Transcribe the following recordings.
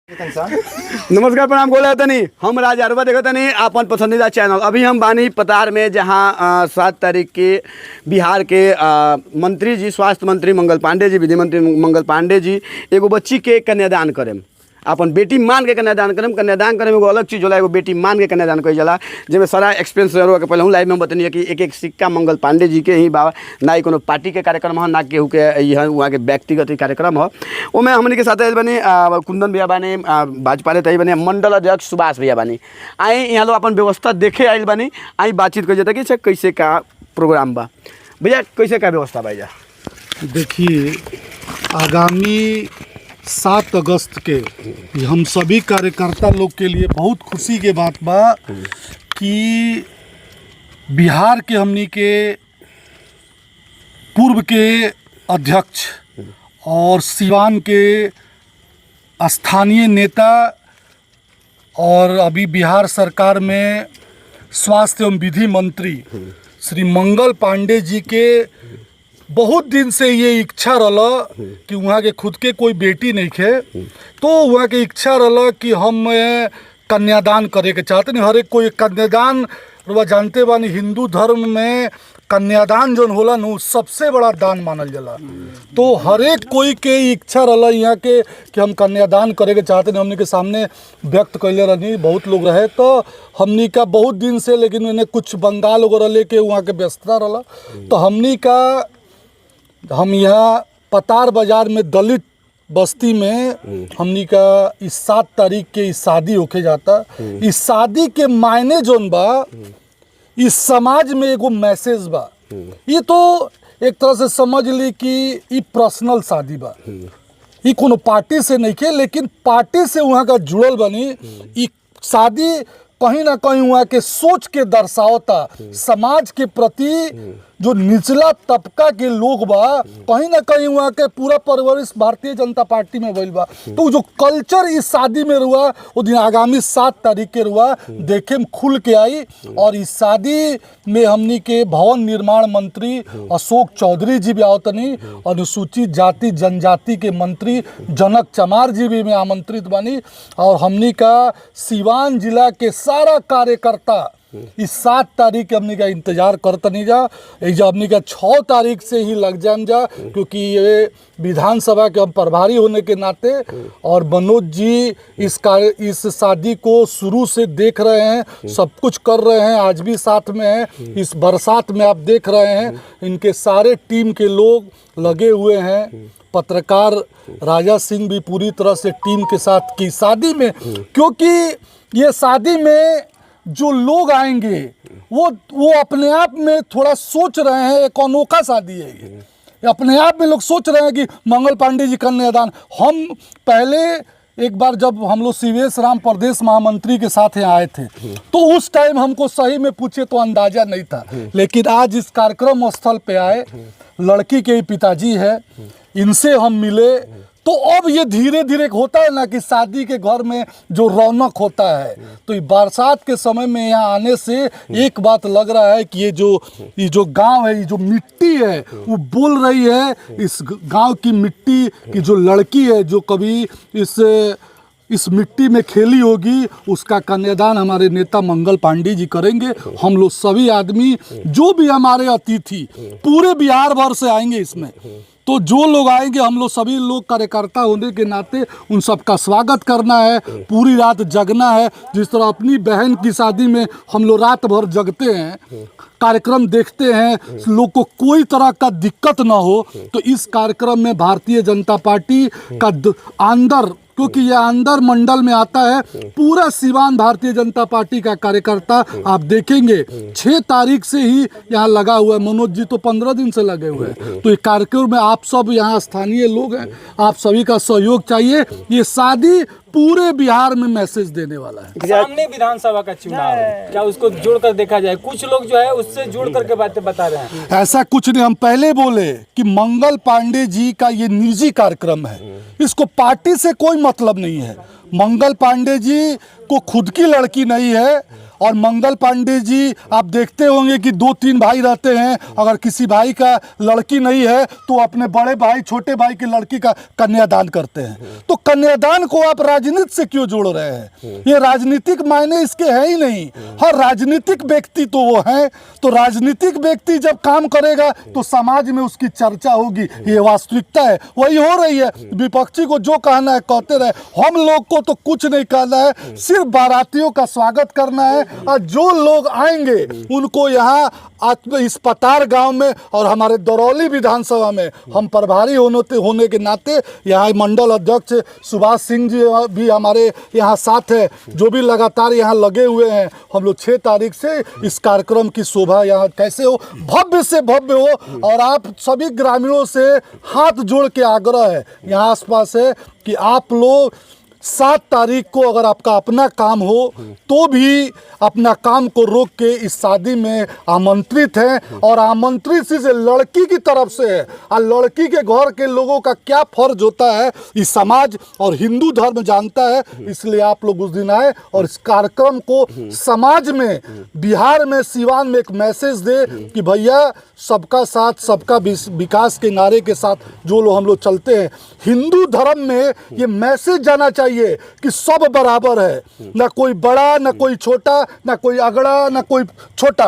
नमस्कार प्रणाम बोला तनी हम राज अरबा देखो तनी अपन पसंदीदा चैनल। अभी हम बानी पतार में जहां 7 तारीख के बिहार के मंत्री जी, स्वास्थ्य मंत्री मंगल पांडे जी, विधि मंत्री मंगल पांडे जी एगो बच्ची के कन्यादान करें, अपन बेटी मान के कन्यादान करें। कन्यादान करे में एगो अलग चीज़ होला, एगो बेटी मान के कन्यादान कइल जाला, जेमें सारा एक्सपीरियंस रहुआ के पहले हम लाइव में बतनी कि एक एक सिक्का मंगल पांडे जी के ही बा, ना ही कोनो पार्टी के कार्यक्रम है, ना केहू के यह वहाँ के व्यक्तिगत ही कार्यक्रम है। ओमें हमने के साथ बने कुंदन भैया बानी, भाजपा ने तही बने, मंडल अध्यक्ष सुभाष भैया बानी। आई यहाँ लोग अपन व्यवस्था देखे आयल बानी, आई बातचीत कर जाता कि कैसे का प्रोग्राम बा। भैया कैसे का व्यवस्था बा? देखिए, आगामी 7 अगस्त के हम सभी कार्यकर्ता लोग के लिए बहुत खुशी के बात बा कि बिहार के हमनी के पूर्व के अध्यक्ष और सिवान के स्थानीय नेता और अभी बिहार सरकार में स्वास्थ्य एवं विधि मंत्री श्री मंगल पांडे जी के बहुत दिन से ये इच्छा रहा कि वहाँ के खुद के कोई बेटी नहीं खे, तो वहाँ के इच्छा रहा कि हम कन्यादान करे के चाहते नहीं। हर एक कोई कन्यादान रुआ जानते बानी, हिंदू धर्म में कन्यादान जो होला न सबसे बड़ा दान मानल जाला। तो हर एक कोई के इच्छा रहा यहाँ के कि हम कन्यादान करे के चाहते नहीं। हमने के सामने व्यक्त कैले रहनी, बहुत लोग रहे, तो हमनी का बहुत दिन से, लेकिन उन्हें कुछ बंगाल वगैरह लेके वहाँ के व्यस्तता रहा, तो हमनी का हम यहाँ पतार बाजार में दलित बस्ती में हमनी का इस 7 तारीख के इस शादी होके जाता। इस शादी के मायने जोन बा, इस समाज में एगो मैसेज बा। ये तो एक तरह से समझ ली कि ये पर्सनल शादी बा, ये कोनो पार्टी से नहीं के, लेकिन पार्टी से वहाँ का जुड़ल बनी। ये शादी कहीं ना कहीं वहाँ के सोच के दर्शावता, समाज के प्रति जो निचला तबका के लोग बा, कहीं ना कहीं वहाँ के पूरा परवरिश भारतीय जनता पार्टी में भइल बा। तो जो कल्चर इस शादी में रुआ, वो दिन आगामी 7 तारीख के रुआ देखे में खुल के आई। और इस शादी में हमनी के भवन निर्माण मंत्री अशोक चौधरी जी भी आवतनी, अनुसूचित जाति जनजाति के मंत्री जनक चमार जी भी में आमंत्रित बनी, और हमनी का सिवान जिला के सारा कार्यकर्ता इस 7 तारीख के हमनी का इंतजार करतनी जा। हमनी का 6 तारीख से ही लग जाम जा, क्योंकि ये विधानसभा के हम प्रभारी होने के नाते, और मनोज जी इस शादी को शुरू से देख रहे हैं, सब कुछ कर रहे हैं, आज भी साथ में हैं। इस बरसात में आप देख रहे हैं, इनके सारे टीम के लोग लगे हुए हैं। पत्रकार राजा सिंह भी पूरी तरह से टीम के साथ की शादी में, क्योंकि ये शादी में जो लोग आएंगे वो अपने आप में थोड़ा सोच रहे हैं, एक अनोखा शादी है ये। अपने आप में लोग सोच रहे हैं कि मंगल पांडे जी कन्यादान। हम पहले एक बार जब हम लोग सीवेश राम प्रदेश महामंत्री के साथ यहाँ आए थे, तो उस टाइम हमको सही में पूछे तो अंदाजा नहीं था, लेकिन आज इस कार्यक्रम स्थल पे आए, लड़की के पिताजी है, इनसे हम मिले, तो अब ये धीरे धीरे होता है ना कि शादी के घर में जो रौनक होता है, तो ये बरसात के समय में यहाँ आने से एक बात लग रहा है कि ये जो गांव है, ये जो मिट्टी है वो बोल रही है। इस गांव की मिट्टी की जो लड़की है, जो कभी इस मिट्टी में खेली होगी, उसका कन्यादान हमारे नेता मंगल पांडे जी करेंगे। हम लोग सभी आदमी, जो भी हमारे अतिथि पूरे बिहार भर से आएंगे इसमें, तो जो लोग आएंगे, हम लोग सभी लोग कार्यकर्ता होने के नाते उन सबका स्वागत करना है, पूरी रात जगना है। जिस तरह अपनी बहन की शादी में हम लोग रात भर जगते हैं, कार्यक्रम देखते हैं, लोग को कोई तरह का दिक्कत ना हो, तो इस कार्यक्रम में भारतीय जनता पार्टी का अंदर, क्योंकि यह अंदर मंडल में आता है, पूरा सिवान भारतीय जनता पार्टी का कार्यकर्ता आप देखेंगे 6 तारीख से ही यहाँ लगा हुआ है। मनोज जी तो 15 दिन से लगे हुए हैं। तो ये कार्यक्रम में आप सब यहाँ स्थानीय लोग हैं, आप सभी का सहयोग चाहिए। ये शादी पूरे बिहार में मैसेज देने वाला है। सामने विधानसभा का चुनाव है, क्या उसको जोड़कर देखा जाए? कुछ लोग जो है उससे जोड़ करके बातें बता रहे हैं। ऐसा कुछ नहीं, हम पहले बोले कि मंगल पांडे जी का ये निजी कार्यक्रम है, इसको पार्टी से कोई मतलब नहीं है। मंगल पांडे जी को खुद की लड़की नहीं है, और मंगल पांडे जी आप देखते होंगे कि 2-3 भाई रहते हैं, अगर किसी भाई का लड़की नहीं है तो अपने बड़े भाई छोटे भाई की लड़की का कन्यादान करते हैं। तो कन्यादान को आप राजनीति से क्यों जोड़ रहे हैं? ये राजनीतिक मायने इसके है ही नहीं। हर राजनीतिक व्यक्ति तो वो है, तो राजनीतिक व्यक्ति जब काम करेगा तो समाज में उसकी चर्चा होगी, ये वास्तविकता है, वही हो रही है। विपक्षी को जो कहना है कहते रहे, हम लोग को तो कुछ नहीं कहना है, सिर्फ बारातियों का स्वागत करना है और जो लोग आएंगे उनको यहाँ इस पतार गांव में और हमारे दरौली विधानसभा में हम प्रभारी होने के नाते यहाँ मंडल अध्यक्ष सुभाष सिंह जी भी हमारे यहाँ साथ है, जो भी लगातार यहाँ लगे हुए हैं। हम लोग 6 तारीख से इस कार्यक्रम की शोभा यहाँ कैसे हो, भव्य से भव्य हो, और आप सभी ग्रामीणों से हाथ जोड़ के आग्रह है यहाँ आसपास है कि आप लोग 7 तारीख को अगर आपका अपना काम हो तो भी अपना काम को रोक के इस शादी में आमंत्रित हैं। और आमंत्रित से लड़की की तरफ से है, और लड़की के घर के लोगों का क्या फर्ज होता है इस समाज और हिंदू धर्म जानता है। इसलिए आप लोग उस दिन आए और इस कार्यक्रम को समाज में, बिहार में, सिवान में एक मैसेज दे कि भैया सबका साथ सबका विकास के नारे के साथ जो लोग हम लोग चलते हैं, हिंदू धर्म में ये मैसेज जाना चाहिए कि सब बराबर है, ना कोई बड़ा ना कोई छोटा, ना कोई अगड़ा ना कोई छोटा।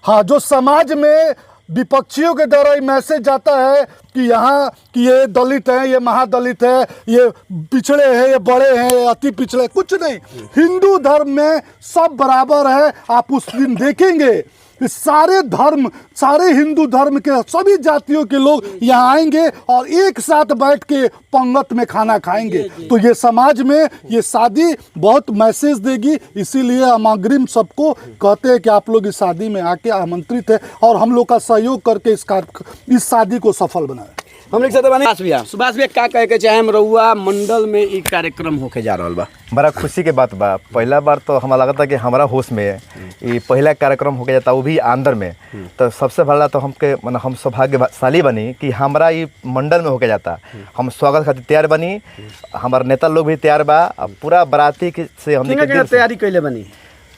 हाँ, जो समाज में विपक्षियों के द्वारा ये मैसेज जाता है कि यहाँ कि ये दलित हैं, ये महादलित है, ये पिछड़े हैं, ये बड़े हैं, ये अति पिछड़े, कुछ नहीं। हिंदू धर्म में सब बराबर है। आप उस दिन देखेंगे सारे धर्म, सारे हिंदू धर्म के सभी जातियों के लोग यहाँ आएंगे और एक साथ बैठ के पंगत में खाना खाएंगे। तो ये समाज में ये शादी बहुत मैसेज देगी। इसीलिए हम अग्रिम सबको कहते हैं कि आप लोग इस शादी में आके आमंत्रित है और हम लोग का सहयोग करके इस शादी को सफल बनाए। हम लोग सुभाष भैया का कहे के चाहे हम रउआ मंडल में एक कार्यक्रम होके जा रहा बा, बड़ा खुशी के बात बा। पहला बार तो हमारा लगता कि हमारा होश में ये पहला कार्यक्रम हो जाता, वो भी आंध्र में। तो सबसे पहला तो हमके मतलब हम सौभाग्यशाली बनी कि हमारा ये मंडल में होके जाता। हम स्वागत खातिर तैयार बनी, हमारे नेता लोग भी तैयार बा, पूरा बाराती से हम तैयारी कैले बनी।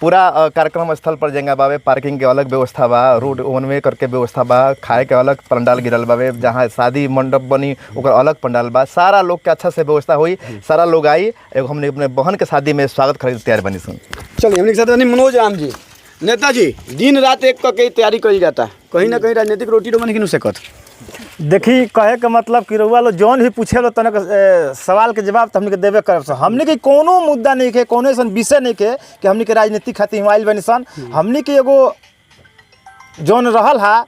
पूरा कार्यक्रम स्थल पर जगह बावे, पार्किंग के अलग व्यवस्था बा, रोड वन वे करके व्यवस्था बा, खाए के अलग पंडाल गिरल बावे, जहाँ शादी मंडप बनी ओकर अलग पंडाल बा। सारा लोग के अच्छा से व्यवस्था हुई, सारा लोग आई। एगो हमने अपने बहन के शादी में स्वागत खरीद तैयार बनी सुन। चलिए हम लोग साथ बनी मनोज राम जी, नेताजी दिन रात एक करके तैयारी करी जाता, कहीं ना कहीं राजनीतिक रोटी रोमन की सकत। देखी कहे के मतलब कि रउआ लोग जौन भी पूछे लो तनिक सवाल के जवाब तो हमने के देवे करब। हमने के कोनो मुद्दा नहीं के, कोनो ऐसा विषय नहीं के कि हमने के राजनीति खातिर आइल बनी सन। हमने के एगो जौन रहल हा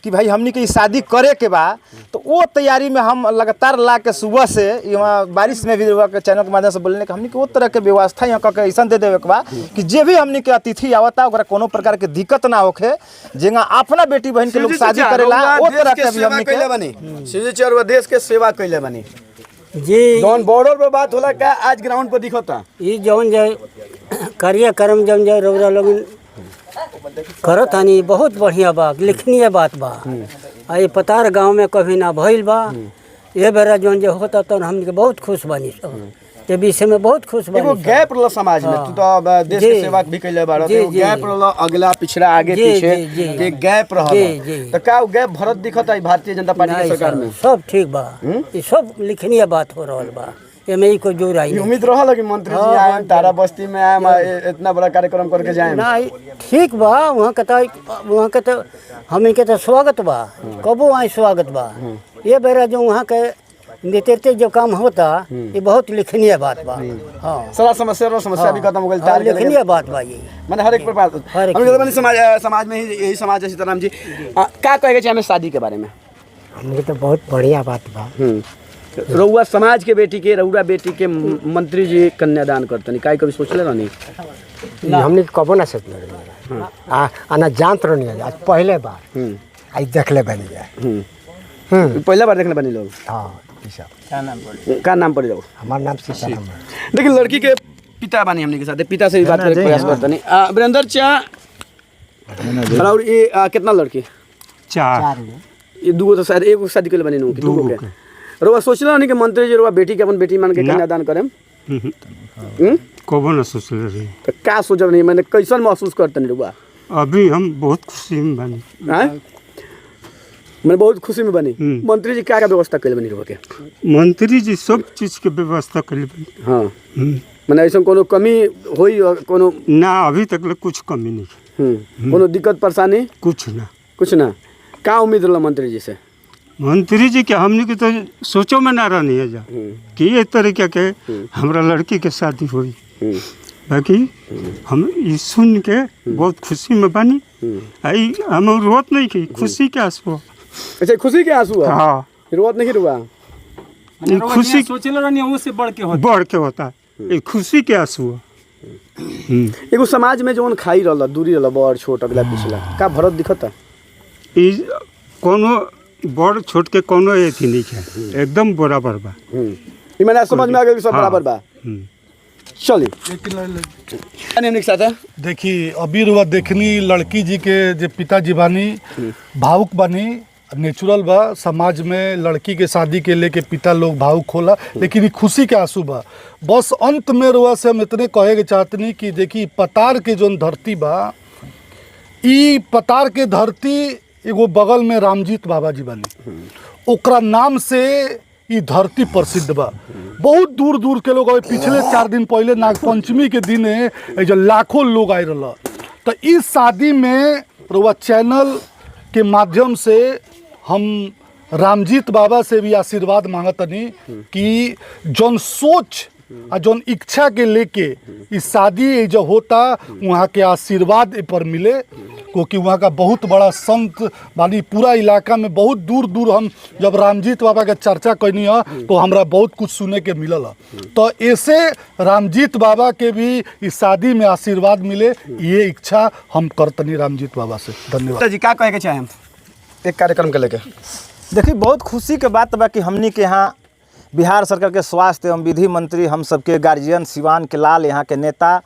कि भाई हमने के शादी करे के बा, तो वो तैयारी में हम लगातार ला के सुबह से यहाँ बारिश में भी चैनल के माध्यम से बोलने के हमने के वो तरह के व्यवस्था यहाँ करके ऐसा दे देवे के बा कि जे भी हमने के अतिथि आवता ओकरा कोनो प्रकार के दिक्कत ना होखे। जेगा अपना बेटी बहन के लोग शादी करेला वो तरह के भी हमने के बनी शिवजी देश के सेवा कैले बनी जी। जौन बॉर्डर पर बात होला का आज ग्राउंड पर दिखता ये जौन जाए कार्यक्रम जौन जाए रउरा लोग करो तानी बहुत बढ़िया बा, लिखनीय बात बा। ये पतार गांव में कभी ना भइल बा। ये बेरा जौन जो होता तो हम बहुत खुश बनी, ये विषय में बहुत खुश बनी। एगो गैप रहला समाज में, तू तो अब देश के सेवा भी कैले बाड़, एगो गैप रहला अगला पिछड़ा आगे पीछे के गैप रहला, तो का गैप भरत दिखता है भारतीय जनता पार्टी के सरकार में? सब ठीक बा, ये सब लिखनीय बात हो रहल बा, एमे कोई जोर आई उम्मीद रहल कि मंत्री जी आए तारा बस्ती में आए इतना बड़ा कार्यक्रम करके जाए ना। ठीक बा, वहाँ के तो हमें के तो स्वागत बा, कबो आए स्वागत बा। ये बेरा जो वहाँ के नेतृत्व जो काम होता ये बहुत लिखनीय बात बा। हाँ, सारा समस्या भी खत्म हो गई, लिखनीय बात बा। ये मैंने हर एक प्रकार हम समाज में ही यही समाज है। सीताराम जी क्या कहेगा चाहिए हमें शादी के बारे में? हमने तो बहुत बढ़िया बात बा। रउआ समाज के बेटी के, रउआ बेटी के मंत्री जी कन्यादान करतनी, काई कभी सोचले रहनी? हमने कबो ना सोचले आना जानत रहनी आज पहले बार आई देखले बनी जाए। पहला बार देखले बनी लोग। हाँ, का नाम पड़ी लोग? हमार नाम सीताराम है। देखिए लड़की के पिता बानी हमने के साथ, पिता से भी बात करने प्रयास करतनी। वीरेंद्र चा और ये कितना लड़की? 4 ये दूगो तो शायद एगो शादी के बनी नु, दूगो के रउआ सोचला नहीं कि मंत्री जी रउआ बेटी के अपन बेटी मान के कन्यादान करें? कबो ना सोचले रही। तो का सोचब नहीं मैंने कैसन महसूस करते नहीं रुआ अभी हम बहुत खुशी में बनी। मैं बहुत खुशी में बनी। मंत्री जी क्या व्यवस्था कैले बनी रुआ के? मंत्री जी सब चीज के व्यवस्था कर बनी। हाँ मैंने ऐसा कोनो कमी होई कोनो ना अभी तक ले कुछ कमी नहीं। कोनो दिक्कत परेशानी कुछ ना का उम्मीद रहा मंत्री जी से? मंत्री जी के हमने के तो सोचो में ना रहनी है जा कि ये तरीके के हमरा लड़की के शादी हुई। बाकी हम ये सुन के बहुत खुशी में बनी। आई हम रोत नहीं की खुशी के आंसू। अच्छा खुशी के आंसू? हाँ रोत नहीं रुआ खुशी सोचले रहनी उससे बढ़ के होता है ये खुशी के आंसू। एगो समाज में जौन खाई रहला दूरी रहला बड़ छोट अगला पिछला का भरत दिखता? ई कोनो बड़ छोट के कोनो एथी नहीं है एकदम बराबर बा। ई मैंने समझ में आ गया कि सब बराबर बा। चलिए देखिए अभी रुआ देखनी लड़की जी के जो पिताजी बानी भावुक बानी नेचुरल बा। समाज में लड़की के शादी के लेके पिता लोग भावुक होला लेकिन ये खुशी के आंसू बा। बस अंत में रुआ से हम इतने कहे के चाहतनी कि देखी पतार के जोन धरती बा ई पतार के धरती एगो बगल में रामजीत बाबा जी बानी ओकरा नाम से ई धरती प्रसिद्ध बा। बहुत दूर दूर के लोग अभी पिछले 4 दिन पहले नागपंचमी के दिन जो लाखों लोग आए रहा। तो इस शादी में रुआ चैनल के माध्यम से हम रामजीत बाबा से भी आशीर्वाद मांगतनी कि जौन सोच और जौन इच्छा के लेके इस शादी जो होता वहाँ के आशीर्वाद पर मिले क्योंकि वहाँ का बहुत बड़ा संत मानी पूरा इलाका में बहुत दूर दूर हम जब रामजीत बाबा के चर्चा करनी है तो हमरा बहुत कुछ सुने के मिलल। तो ऐसे रामजीत बाबा के भी इस शादी में आशीर्वाद मिले ये इच्छा हम करतनी रामजीत बाबा से। धन्यवाद जी। क्या कहे के चाहे हम एक कार्यक्रम के लेके? देखिए बहुत खुशी के बात बा कि हमनी के यहाँ बिहार सरकार के स्वास्थ्य एवं विधि मंत्री हम सबके गार्जियन सिवान के लाल यहाँ के नेता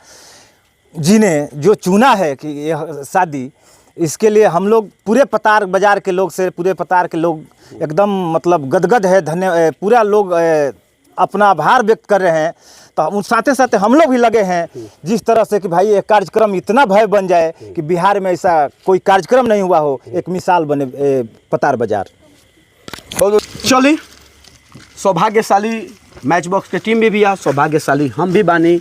जी ने जो चुना है कि यह शादी इसके लिए हम लोग पूरे पतार बाज़ार के लोग से पूरे पतार के लोग एकदम मतलब गदगद है। पूरा लोग अपना आभार व्यक्त कर रहे हैं। तो उन साथे साथे हम लोग भी लगे हैं जिस तरह से कि भाई ये कार्यक्रम इतना भव्य बन जाए कि बिहार में ऐसा कोई कार्यक्रम नहीं हुआ हो, एक मिसाल बने पतार बाज़ार। चलिए सौभाग्यशाली मैच बॉक्स के टीम भी आ, सौभाग्यशाली हम भी बानी,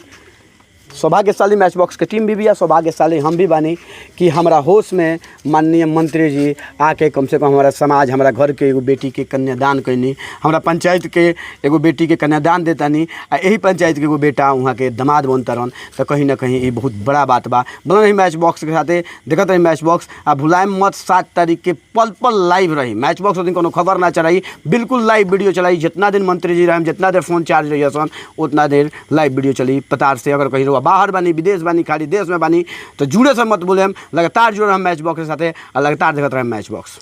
सौभाग्यशाली मैच बॉक्स के टीम भी आ, सौभाग्यशाली हम भी बानी कि हमारा होश में माननीय मंत्री जी आके कम से कम हमारा समाज हमारा घर के एगो बेटी के कन्यादान कैनी, हमारा पंचायत के एगो बेटी के कन्यादान देतानी आ यही पंचायत के एगो बेटा वहाँ के दामाद बनता रहन। तो कहीं ना कहीं ये बहुत बड़ा बात बा। बना रही मैच बॉक्स के साथे देखते रही मैच बॉक्स आ भुलाए मत 7 तारीख के पल पल लाइव रही मैच बॉक्स। दिन कोनो खबर ना चलाई बिल्कुल लाइव वीडियो चलाई। जितना दिन मंत्री जी रहे जितना देर फोन चार्ज रही सन उतना देर लाइव वीडियो चली पतार से। अगर कहीं बाहर बानी विदेश बानी खाली देश में बानी तो जुड़े से मत बोले हम लगातार जुड़े हम मैच बॉक्स के साथ और लगातार देखते रहे मैच बॉक्स।